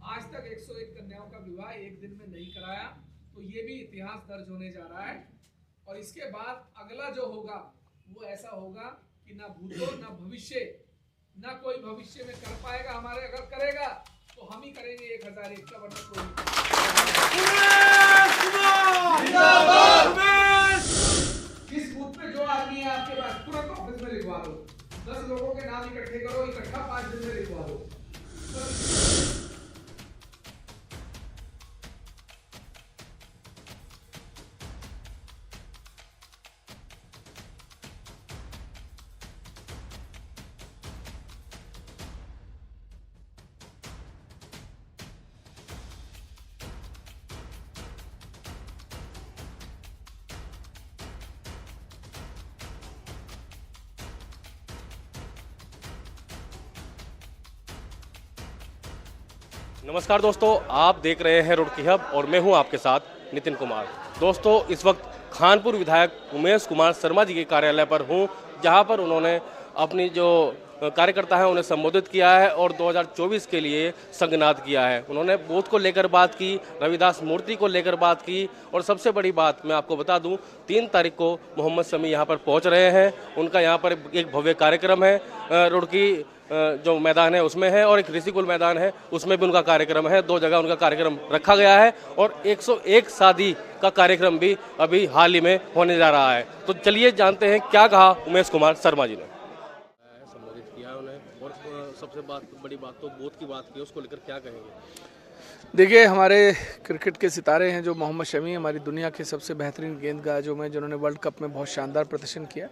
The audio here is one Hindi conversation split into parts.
आज तक 101 कन्याओं का विवाह एक दिन में नहीं कराया, तो ये भी इतिहास दर्ज होने जा रहा है। और इसके बाद अगला जो होगा वो ऐसा होगा कि ना भूतो ना भविष्य, ना कोई भविष्य में कर पाएगा हमारे, अगर करेगा तो हम ही करेंगे 1001 का, वरना कोई। जिस बूथ पे जो आदमी है आपके पास, तुरंत ऑफिस में लिखवा दो। 10 लोगों के नाम इकट्ठे करो, इकट्ठा 5 दिन में लिखवा दो। नमस्कार दोस्तों, आप देख रहे हैं रुड़की हब और मैं हूं आपके साथ नितिन कुमार। दोस्तों, इस वक्त खानपुर विधायक उमेश कुमार शर्मा जी के कार्यालय पर हूं, जहां पर उन्होंने अपनी जो कार्यकर्ता है उन्हें संबोधित किया है और 2024 के लिए संगनाद किया है। उन्होंने बूथ को लेकर बात की, रविदास मूर्ति को लेकर बात की और सबसे बड़ी बात मैं आपको बता दूं, 3 तारीख को मोहम्मद शमी यहां पर पहुंच रहे हैं। उनका यहां पर एक भव्य कार्यक्रम है, रुड़की जो मैदान है उसमें है और एक ऋषिकुल मैदान है उसमें भी उनका कार्यक्रम है। 2 जगह उनका कार्यक्रम रखा गया है और 101 शादी का कार्यक्रम भी अभी हाल ही में होने जा रहा है। तो चलिए जानते हैं क्या कहा उमेश कुमार शर्मा जी ने। संबोधित किया उन्हें और सबसे बड़ी बात तो बूथ की बात की, उसको लेकर क्या कहेंगे? देखिए, हमारे क्रिकेट के सितारे हैं जो मोहम्मद शमी, हमारी दुनिया के सबसे बेहतरीन गेंदबाजों में, जिन्होंने वर्ल्ड कप में बहुत शानदार प्रदर्शन किया।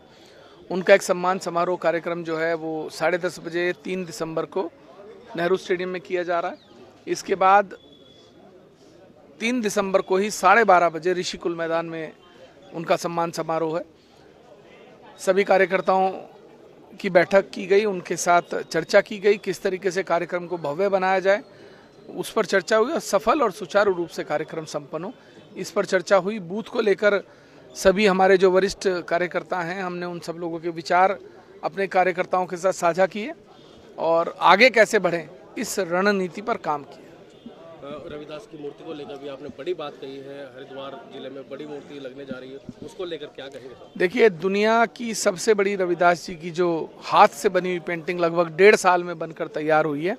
उनका एक सम्मान समारोह कार्यक्रम जो है वो 10:30 बजे 3 दिसंबर को नेहरू स्टेडियम में किया जा रहा है। इसके बाद 3 दिसंबर को ही 12:30 बजे ऋषिकुल मैदान में उनका सम्मान समारोह है। सभी कार्यकर्ताओं की बैठक की गई, उनके साथ चर्चा की गई, किस तरीके से कार्यक्रम को भव्य बनाया जाए उस पर चर्चा हुई और सफल और सुचारू रूप से कार्यक्रम संपन्न हो, इस पर चर्चा हुई। बूथ को लेकर सभी हमारे जो वरिष्ठ कार्यकर्ता हैं, हमने उन सब लोगों के विचार अपने कार्यकर्ताओं के साथ साझा किए और आगे कैसे बढ़ें इस रणनीति पर काम किया। रविदास की मूर्ति को लेकर भी आपने बड़ी बात कही है, हरिद्वार जिले में बड़ी मूर्ति लगने जा रही है, उसको लेकर क्या कहेंगे? देखिए, दुनिया की सबसे बड़ी रविदास जी की जो हाथ से बनी हुई पेंटिंग लगभग 1.5 साल में बनकर तैयार हुई है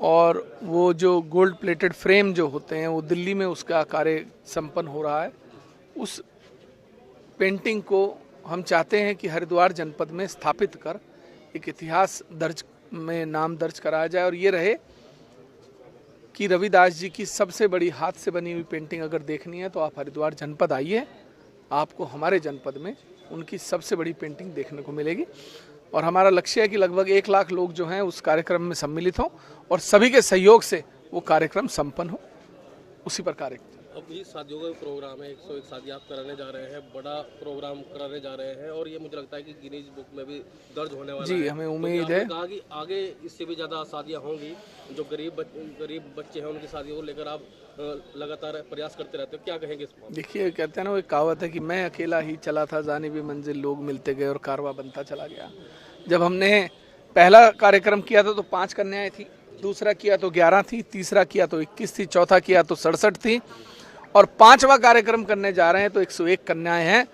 और वो जो गोल्ड प्लेटेड फ्रेम जो होते हैं वो दिल्ली में उसका कार्य संपन्न हो रहा है। उस पेंटिंग को हम चाहते हैं कि हरिद्वार जनपद में स्थापित कर एक इतिहास दर्ज में नाम दर्ज कराया जाए और ये रहे कि रविदास जी की सबसे बड़ी हाथ से बनी हुई पेंटिंग अगर देखनी है तो आप हरिद्वार जनपद आइए, आपको हमारे जनपद में उनकी सबसे बड़ी पेंटिंग देखने को मिलेगी। और हमारा लक्ष्य है कि लगभग 1 लाख लोग जो हैं उस कार्यक्रम में सम्मिलित हों और सभी के सहयोग से वो कार्यक्रम संपन्न हो, उसी पर कार्य। अब ये शादियों का प्रोग्राम है, 101 शादी आप कराने जा रहे हैं, बड़ा प्रोग्राम कराने जा रहे हैं और ये मुझे लगता है कि गिनीज बुक में भी दर्ज होने वाला है। जी, हमें उम्मीद है। कहा कि आगे इससे भी ज़्यादा शादियां होंगी। जो गरीब बच्चे हैं उनकी शादियों को लेकर आप लगातार प्रयास करते रहते हो, क्या कहेंगे इस पर? देखिए, कहते हैं ना, वो एक कहावत है कि मैं अकेला ही चला था जानिबी मंजिल, लोग मिलते गए और कारवां बनता चला गया। जब हमने पहला कार्यक्रम किया था तो 5 कन्याएं थी, दूसरा किया तो 11 थी, तीसरा किया तो 21 थी, चौथा किया तो 67 थी और 5वां कार्यक्रम करने जा रहे हैं तो 101 कन्याएं हैं।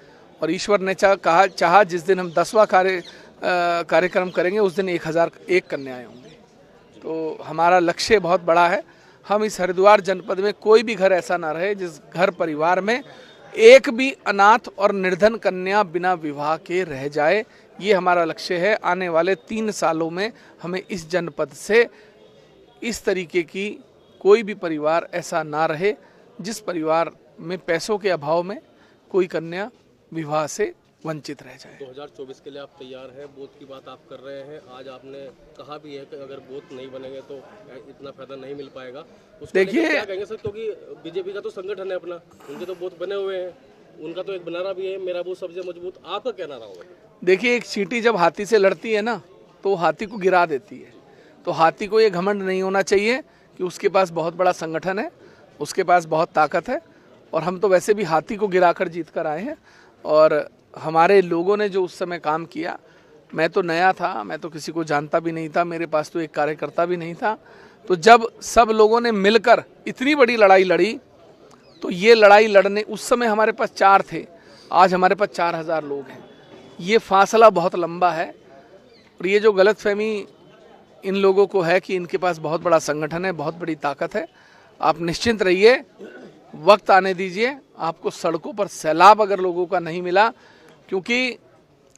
और ईश्वर ने चाहा जिस दिन हम 10वां कार्यक्रम करेंगे उस दिन 1001 कन्याएं होंगी। तो हमारा लक्ष्य बहुत बड़ा है। हम इस हरिद्वार जनपद में कोई भी घर ऐसा ना रहे जिस घर परिवार में एक भी अनाथ और निर्धन कन्या बिना विवाह के रह जाए, ये हमारा लक्ष्य है। आने वाले 3 सालों में हमें इस जनपद से इस तरीके की कोई भी परिवार ऐसा ना रहे जिस परिवार में पैसों के अभाव में कोई कन्या विवाह से वंचित रह जाए। 2024 के लिए आप तैयार हैं, बूथ की बात आप कर रहे हैं। आज आपने कहा भी है कि अगर बूथ नहीं बनेंगे तो इतना फायदा नहीं मिल पाएगा। देखिए, क्या कहेंगे सर, क्योंकि बीजेपी का तो संगठन है अपना, उनके तो बूथ बने हुए हैं, उनका तो एक नारा भी है, मेरा बूथ सबसे मजबूत। आपका क्या नारा होगा? देखिए, एक चींटी जब हाथी से लड़ती है ना तो हाथी को गिरा देती है। तो हाथी को ये घमंड नहीं होना चाहिए कि उसके पास बहुत बड़ा संगठन है, उसके पास बहुत ताकत है। और हम तो वैसे भी हाथी को गिराकर जीत कर आए हैं और हमारे लोगों ने जो उस समय काम किया, मैं तो नया था, मैं तो किसी को जानता भी नहीं था, मेरे पास तो एक कार्यकर्ता भी नहीं था। तो जब सब लोगों ने मिलकर इतनी बड़ी लड़ाई लड़ी, तो ये लड़ाई लड़ने, उस समय हमारे पास 4 थे, आज हमारे पास 4000 लोग हैं। ये फासला बहुत लंबा है। और ये जो गलतफहमी इन लोगों को है कि इनके पास बहुत बड़ा संगठन है, बहुत बड़ी ताकत है, आप निश्चिंत रहिए, वक्त आने दीजिए, आपको सड़कों पर सैलाब अगर लोगों का नहीं मिला, क्योंकि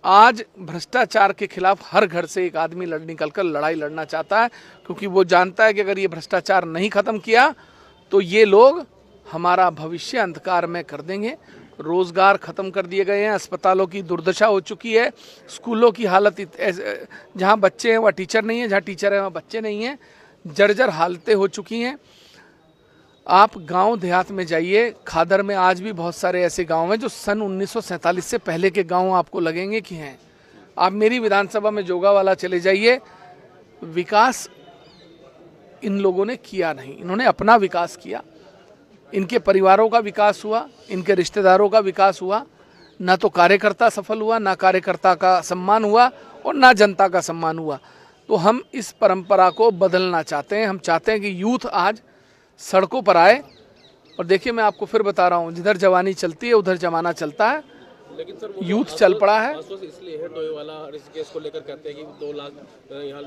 आज भ्रष्टाचार के खिलाफ हर घर से एक आदमी निकलकर लड़ाई लड़ना चाहता है, क्योंकि वो जानता है कि अगर ये भ्रष्टाचार नहीं खत्म किया तो ये लोग हमारा भविष्य अंधकार में कर देंगे। रोजगार खत्म कर दिए गए हैं, अस्पतालों की दुर्दशा हो चुकी है, स्कूलों की हालत जहाँ बच्चे हैं वहाँ टीचर नहीं है, जहाँ टीचर है वहाँ बच्चे नहीं हैं, जर्जर हालतें हो चुकी हैं। आप गांव देहात में जाइए, खादर में आज भी बहुत सारे ऐसे गांव हैं जो सन 1947 से पहले के गांव आपको लगेंगे कि हैं। आप मेरी विधानसभा में जोगावाला चले जाइए, विकास इन लोगों ने किया नहीं, इन्होंने अपना विकास किया। इनके परिवारों का विकास हुआ, इनके रिश्तेदारों का विकास हुआ, ना तो कार्यकर्ता सफल हुआ, ना कार्यकर्ता का सम्मान हुआ और ना जनता का सम्मान हुआ। तो हम इस परंपरा को बदलना चाहते हैं। हम चाहते हैं कि यूथ आज सड़कों पर आए। और देखिए, मैं आपको फिर बता रहा हूँ, जिधर जवानी चलती है उधर जमाना चलता है। लेकिन सर यूथ चल पड़ा है। इसलिए है डोईवाला ऋषिकेश को लेकर कहते हैं कि 2 लाख यहाँ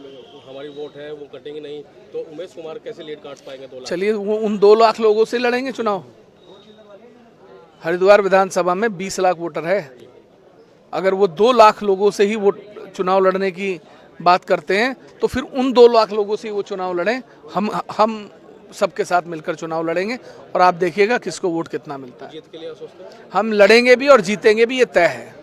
हमारी वोट है, वो कटेंगे नहीं, तो उमेश कुमार कैसे लीड काट पाएंगे 2 लाख? चलिए, वो उन 2 लाख लोगों से लड़ेंगे चुनाव। हरिद्वार विधानसभा में 20 लाख वोटर है। अगर वो 2 लाख लोगों से ही वो चुनाव लड़ने की बात करते हैं तो फिर उन 2 लाख लोगों से ही वो चुनाव लड़ें। हम सबके साथ मिलकर चुनाव लड़ेंगे और आप देखिएगा किसको वोट कितना मिलता है। जीत के लिए आश्वस्त हैं? हम लड़ेंगे भी और जीतेंगे भी, ये तय है।